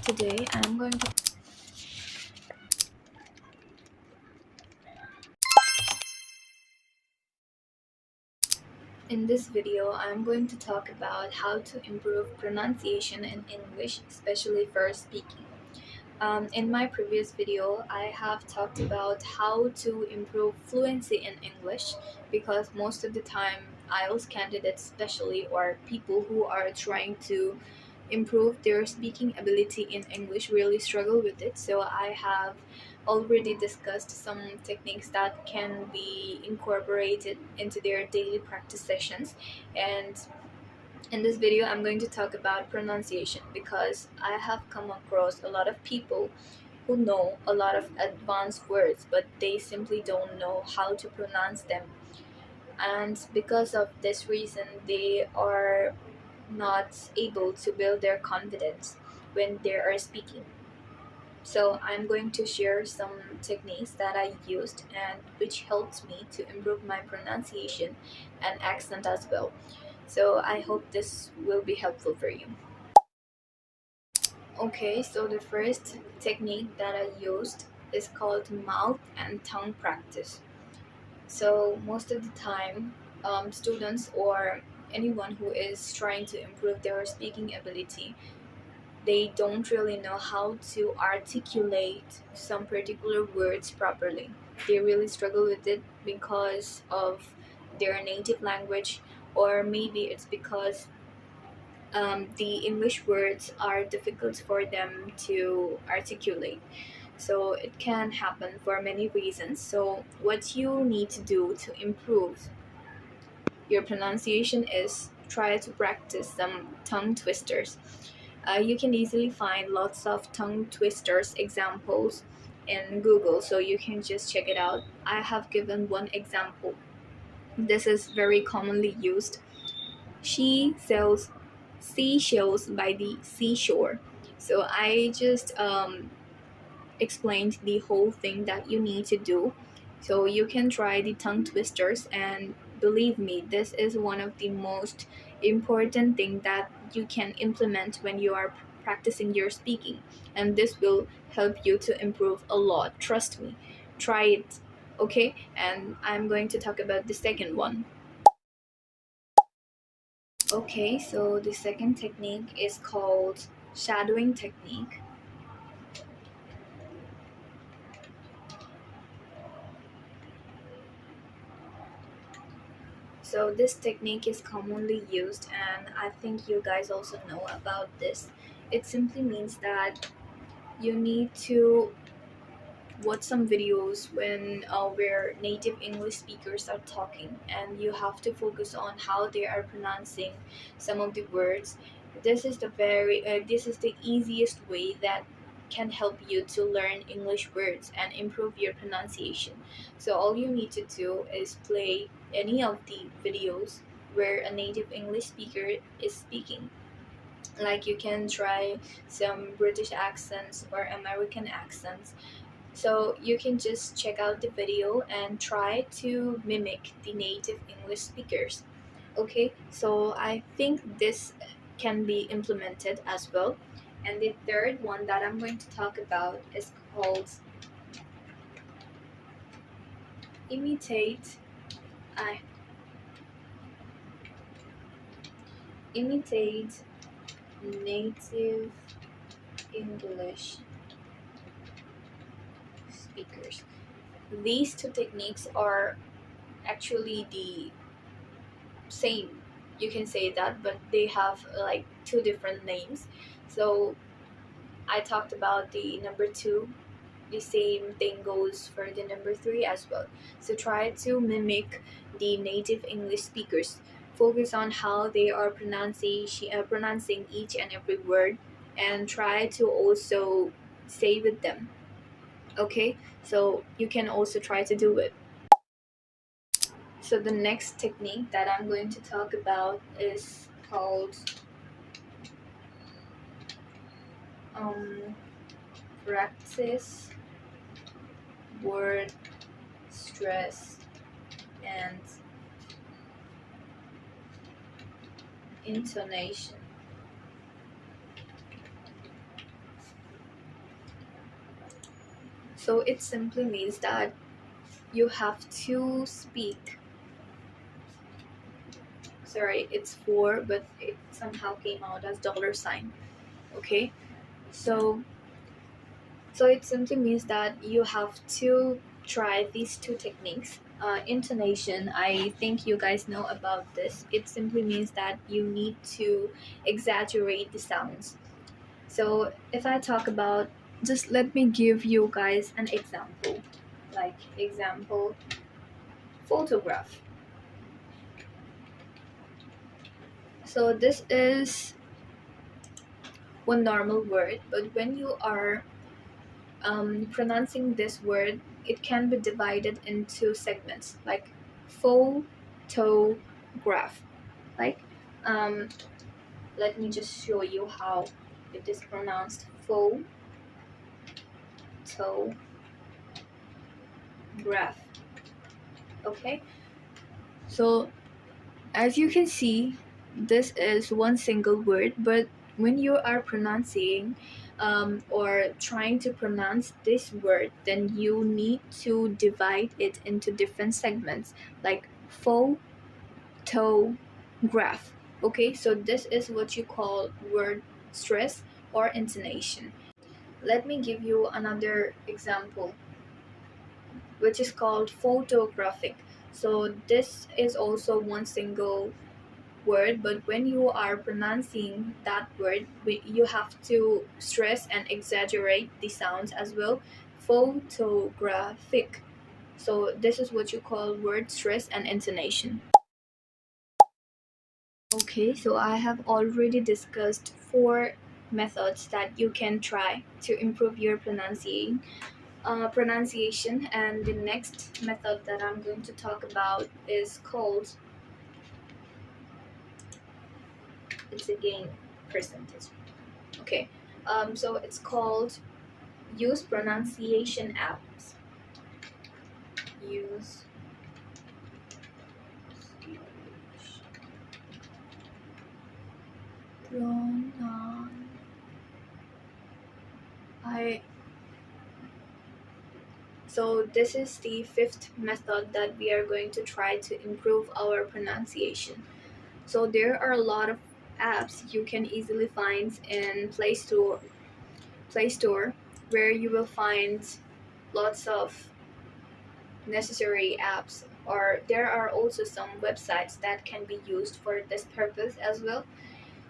Today I'm going to In this video I'm going to talk about how to improve pronunciation in English, especially for speaking. In my previous video, I have talked about how to improve fluency in English because most of the time, IELTS candidates, especially, or people who are trying to improve their speaking ability in English, really struggle with it. So, I have already discussed some techniques that can be incorporated into their daily practice sessions. And in this video, I'm going to talk about pronunciation because I have come across a lot of people who know a lot of advanced words, but they simply don't know how to pronounce them. And because of this reason, they are not able to build their confidence when they are speaking. So, I'm going to share some techniques that I used and which helped me to improve my pronunciation and accent as well. So, I hope this will be helpful for you. Okay, so the first technique that I used is called mouth and tongue practice. So, most of the time, students or anyone who is trying to improve their speaking ability, they don't really know how to articulate some particular words properly. They really struggle with it because of their native language, or maybe it's because the English words are difficult for them to articulate. So it can happen for many reasons. So, what you need to do to improve your pronunciation is try to practice some tongue twisters. You can easily find lots of tongue twisters examples in Google, so you can just check it out. I have given one example. This is very commonly used. She sells seashells by the seashore. So I just explained the whole thing that you need to do. So you can try the tongue twisters, and believe me, this is one of the most important thing that you can implement when you are practicing your speaking, and this will help you to improve a lot. Trust me. Try it. Okay? And I'm going to talk about the second one. Okay, so the second technique is called shadowing technique. So this technique is commonly used, and I think you guys also know about this. It simply means that you need to watch some videos when where native English speakers are talking, and you have to focus on how they are pronouncing some of the words. This is the easiest way that can help you to learn English words and improve your pronunciation. So all you need to do is play any of the videos where a native English speaker is speaking. Like you can try some British accents or American accents, so you can just check out the video and try to mimic the native English speakers. Okay, so I think this can be implemented as well. And the third one that I'm going to talk about is called imitate uh, imitate native English speakers. These two techniques are actually the same, you can say that, but they have like two different names. So I talked about the number two, the same thing goes for the number three as well. So try to mimic the native English speakers. Focus on how they are pronouncing each and every word, and try to also say with them. Okay, so you can also try to do it. So the next technique that I'm going to talk about is called um, practice word stress and intonation. So it simply means that you have to speak. Sorry, it's four, but it somehow came out as dollar sign. Okay, so it simply means that you have to try these two techniques. Intonation, I think you guys know about this. It simply means that you need to exaggerate the sounds. So if I talk about, just let me give you guys an example. Like example, photograph. So this is one normal word, but when you are pronouncing this word, it can be divided into segments like photograph. Like, um, let me just show you how it is pronounced. Photograph. Okay, so as you can see, this is one single word, but when you are pronouncing or trying to pronounce this word, then you need to divide it into different segments like photograph. Okay, so this is what you call word stress or intonation. Let me give you another example, which is called photographic. So this is also one single word, but when you are pronouncing that word, you have to stress and exaggerate the sounds as well. Photographic. So this is what you call word stress and intonation. Okay, so I have already discussed four methods that you can try to improve your pronunciation, and the next method that I'm going to talk about is called, it's again percentage. Okay, so it's called use pronunciation apps. Use pronoun. I So this is the fifth method that we are going to try to improve our pronunciation. So there are a lot of apps you can easily find in Play Store, where you will find lots of necessary apps, or there are also some websites that can be used for this purpose as well.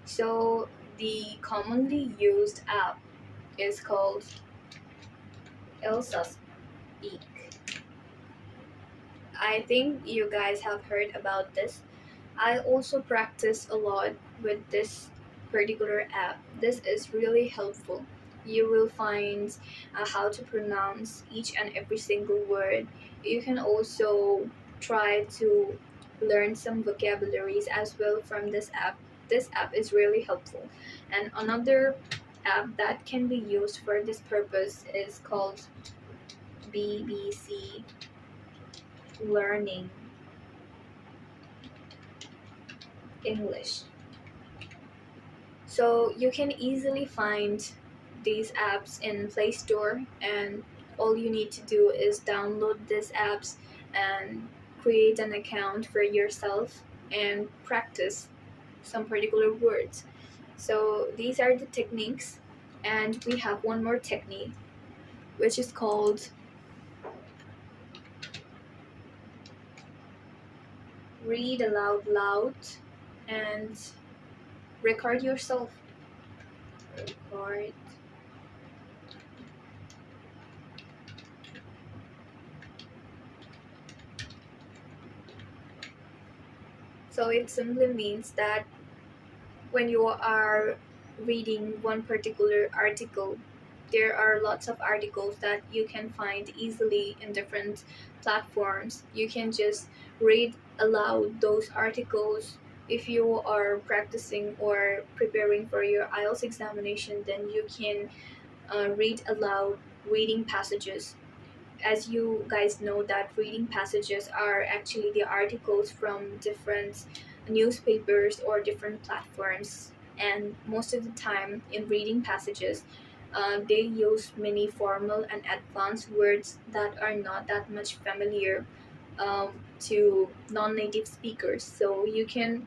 So the commonly used app is called IELTS. I think you guys have heard about this. I also practice a lot with this particular app. This is really helpful. You will find how to pronounce each and every single word. You can also try to learn some vocabularies as well from this app. This app is really helpful. And another app that can be used for this purpose is called BBC Learning English. So you can easily find these apps in Play Store, and all you need to do is download these apps and create an account for yourself and practice some particular words. So these are the techniques, and we have one more technique, which is called read aloud loud and record yourself. Record. So it simply means that when you are reading one particular article, there are lots of articles that you can find easily in different platforms. You can just read aloud those articles. If you are practicing or preparing for your IELTS examination, then you can read aloud reading passages. As you guys know, that reading passages are actually the articles from different newspapers or different platforms, and most of the time in reading passages, They use many formal and advanced words that are not that much familiar to non-native speakers. So you can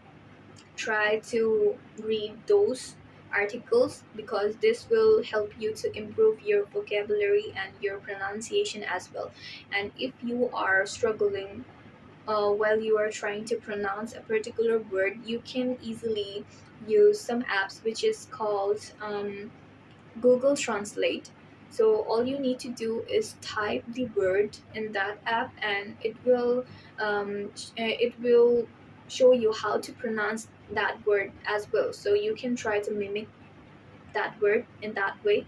try to read those articles, because this will help you to improve your vocabulary and your pronunciation as well. And if you are struggling while you are trying to pronounce a particular word, you can easily use some apps which is called Google Translate. So all you need to do is type the word in that app, and it will show you how to pronounce that word as well. So you can try to mimic that word in that way.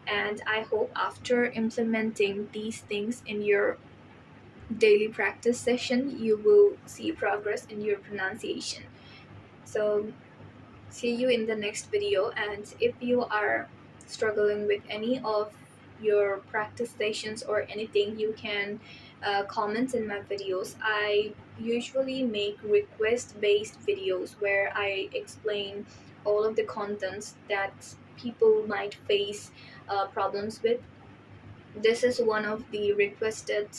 And I hope after implementing these things in your daily practice session, you will see progress in your pronunciation. So see you in the next video. And if you are struggling with any of your practice sessions or anything, you can comment in my videos. I usually make request based videos where I explain all of the contents that people might face problems with. This is one of the requested,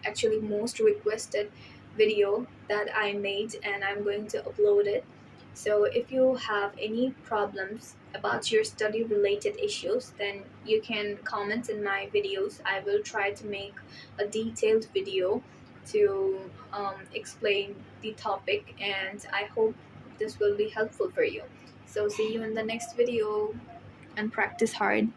actually most requested video that I made, and I'm going to upload it. So if you have any problems about your study related issues, then you can comment in my videos. I will try to make a detailed video to explain the topic, and I hope this will be helpful for you. So see you in the next video, and practice hard.